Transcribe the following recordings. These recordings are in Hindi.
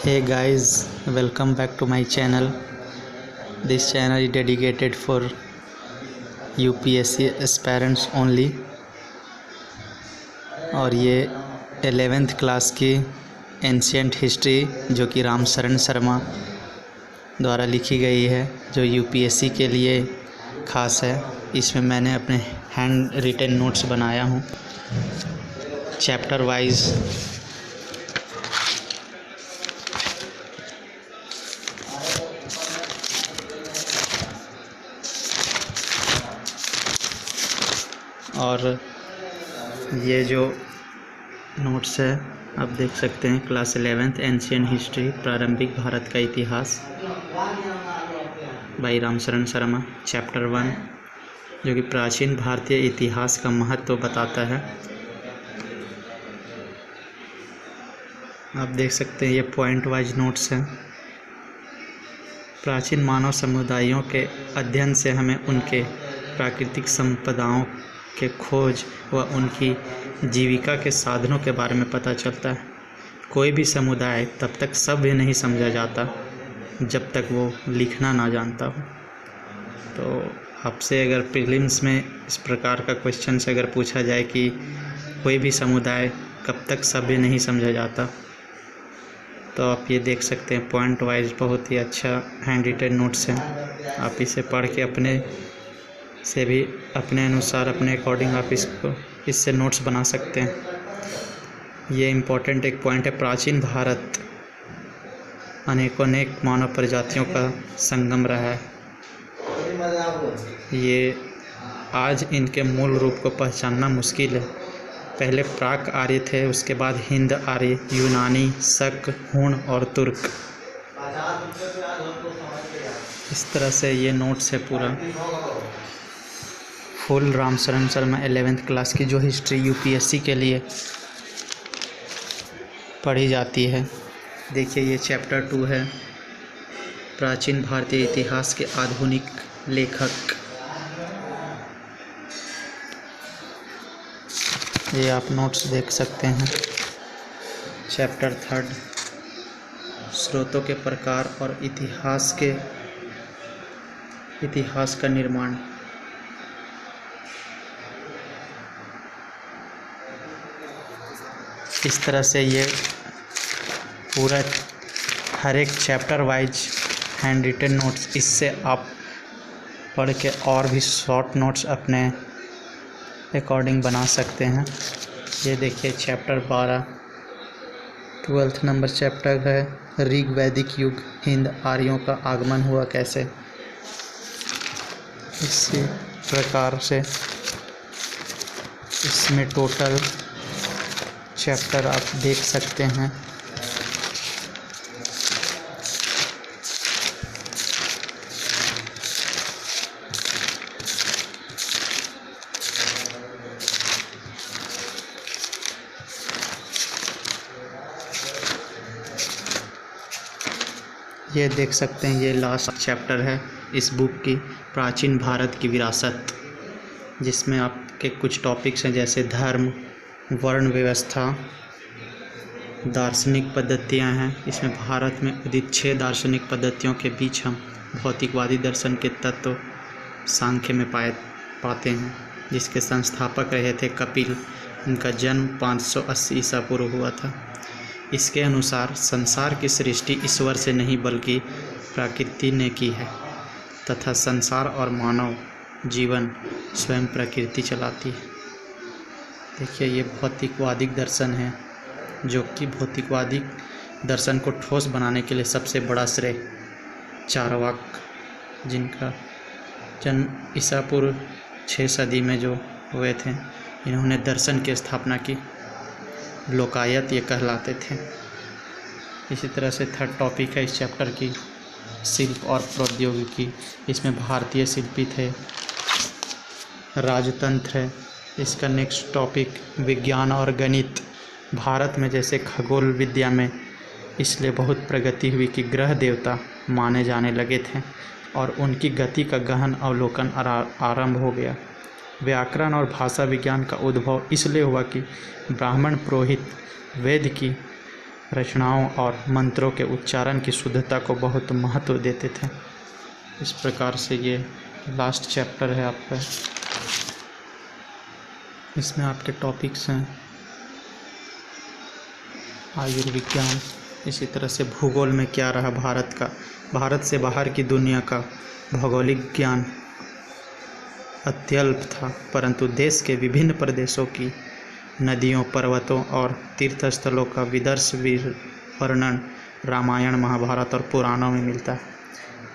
Hey guys, welcome back to my channel. This channel is dedicated for UPSC aspirants only और ये 11th क्लास की एंशियंट हिस्ट्री जो कि रामशरण शर्मा द्वारा लिखी गई है, जो UPSC के लिए ख़ास है। इसमें मैंने अपने हैंड रिटन नोट्स बनाया हूँ चैप्टर वाइज। और ये जो नोट्स है आप देख सकते हैं, क्लास 11th एंशियंट हिस्ट्री प्रारंभिक भारत का इतिहास बाई रामशरण शर्मा, चैप्टर 1 जो कि प्राचीन भारतीय इतिहास का महत्व बताता है। आप देख सकते हैं ये पॉइंट वाइज नोट्स हैं। प्राचीन मानव समुदायों के अध्ययन से हमें उनके प्राकृतिक संपदाओं के खोज व उनकी जीविका के साधनों के बारे में पता चलता है। कोई भी समुदाय तब तक सभ्य नहीं समझा जाता जब तक वो लिखना ना जानता हो। तो आपसे अगर प्रीलिम्स में इस प्रकार का क्वेश्चन से अगर पूछा जाए कि कोई भी समुदाय कब तक सभ्य नहीं समझा जाता, तो आप ये देख सकते हैं पॉइंट वाइज बहुत ही अच्छा हैंड रिटन नोट्स हैं। आप इसे पढ़ के अपने से भी अपने अनुसार अपने अकॉर्डिंग आप इससे नोट्स बना सकते हैं। ये इम्पोर्टेंट एक पॉइंट है। प्राचीन भारत अनेक मानव प्रजातियों का संगम रहा है। ये आज इनके मूल रूप को पहचानना मुश्किल है। पहले प्राक आर्य थे, उसके बाद हिंद आर्य, यूनानी, शक, हूण और तुर्क। इस तरह से ये नोट्स है पूरा full Ramsharan Sharma 11th class की जो हिस्ट्री UPSC के लिए पढ़ी जाती है। देखिए ये चैप्टर 2 है, प्राचीन भारतीय इतिहास के आधुनिक लेखक। ये आप नोट्स देख सकते हैं। चैप्टर 3 स्रोतों के प्रकार और इतिहास का निर्माण। इस तरह से ये पूरा हर एक chapter wise handwritten notes, इससे आप पढ़ के और भी शॉर्ट नोट्स अपने अकॉर्डिंग बना सकते हैं। ये देखिए चैप्टर 12 12th नंबर चैप्टर है, ऋग वैदिक युग हिंद आर्यों का आगमन हुआ कैसे। इसी प्रकार से इसमें टोटल चैप्टर आप देख सकते हैं। ये देख सकते हैं, ये लास्ट चैप्टर है इस बुक की, प्राचीन भारत की विरासत, जिसमें आपके कुछ टॉपिक्स हैं जैसे धर्म, वर्ण व्यवस्था, दार्शनिक पद्धतियां हैं। इसमें भारत में उदित 6 दार्शनिक पद्धतियों के बीच हम भौतिकवादी दर्शन के तत्व सांख्य में पाते हैं, जिसके संस्थापक रहे थे कपिल। इनका जन्म 580 ईसा पूर्व हुआ था। इसके अनुसार संसार की सृष्टि ईश्वर से नहीं बल्कि प्रकृति ने की है तथा संसार और मानव जीवन स्वयं प्रकृति चलाती है। देखिए ये भौतिकवादिक दर्शन है, जो कि भौतिकवादी दर्शन को ठोस बनाने के लिए सबसे बड़ा श्रेय चारवाक, जिनका जन्म ईसा पूर्व 6 सदी में जो हुए थे, इन्होंने दर्शन की स्थापना की। लोकायत ये कहलाते थे। इसी तरह से 3rd टॉपिक है इस चैप्टर की, शिल्प और प्रौद्योगिकी। इसमें भारतीय शिल्पी थे, राजतंत्र है। इसका नेक्स्ट टॉपिक विज्ञान और गणित। भारत में जैसे खगोल विद्या में इसलिए बहुत प्रगति हुई कि ग्रह देवता माने जाने लगे थे और उनकी गति का गहन अवलोकन आरंभ हो गया। व्याकरण और भाषा विज्ञान का उद्भव इसलिए हुआ कि ब्राह्मण पुरोहित वेद की रचनाओं और मंत्रों के उच्चारण की शुद्धता को बहुत महत्व देते थे। इस प्रकार से ये लास्ट चैप्टर है आपका। इसमें आपके टॉपिक्स हैं आयुर्विज्ञान, इसी तरह से भूगोल में क्या रहा भारत का, भारत से बाहर की दुनिया का भौगोलिक ज्ञान अत्यल्प था, परंतु देश के विभिन्न प्रदेशों की नदियों, पर्वतों और तीर्थस्थलों का विदर्श वर्णन रामायण, महाभारत और पुराणों में मिलता है।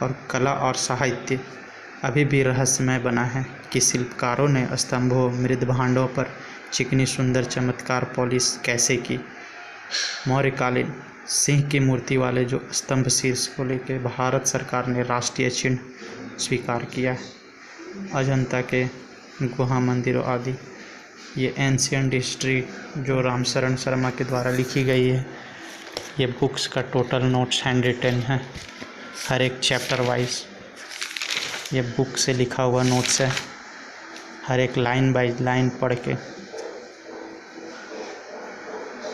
और कला और साहित्य अभी भी रहस्यमय बना है कि शिल्पकारों ने स्तंभों, मृद भांडों पर चिकनी सुंदर चमत्कार पॉलिश कैसे की। मौर्यकालीन सिंह की मूर्ति वाले जो स्तंभ शीर्ष को लेकर भारत सरकार ने राष्ट्रीय चिन्ह स्वीकार किया है। अजंता के गुहा मंदिरों आदि, ये एंशियंट हिस्ट्री जो रामशरण शर्मा के द्वारा लिखी गई है। ये बुक्स का टोटल नोट्स हैंड रिटन है, हर एक चैप्टर वाइज ये बुक से लिखा हुआ नोट्स है, हर एक लाइन बाय लाइन पढ़ के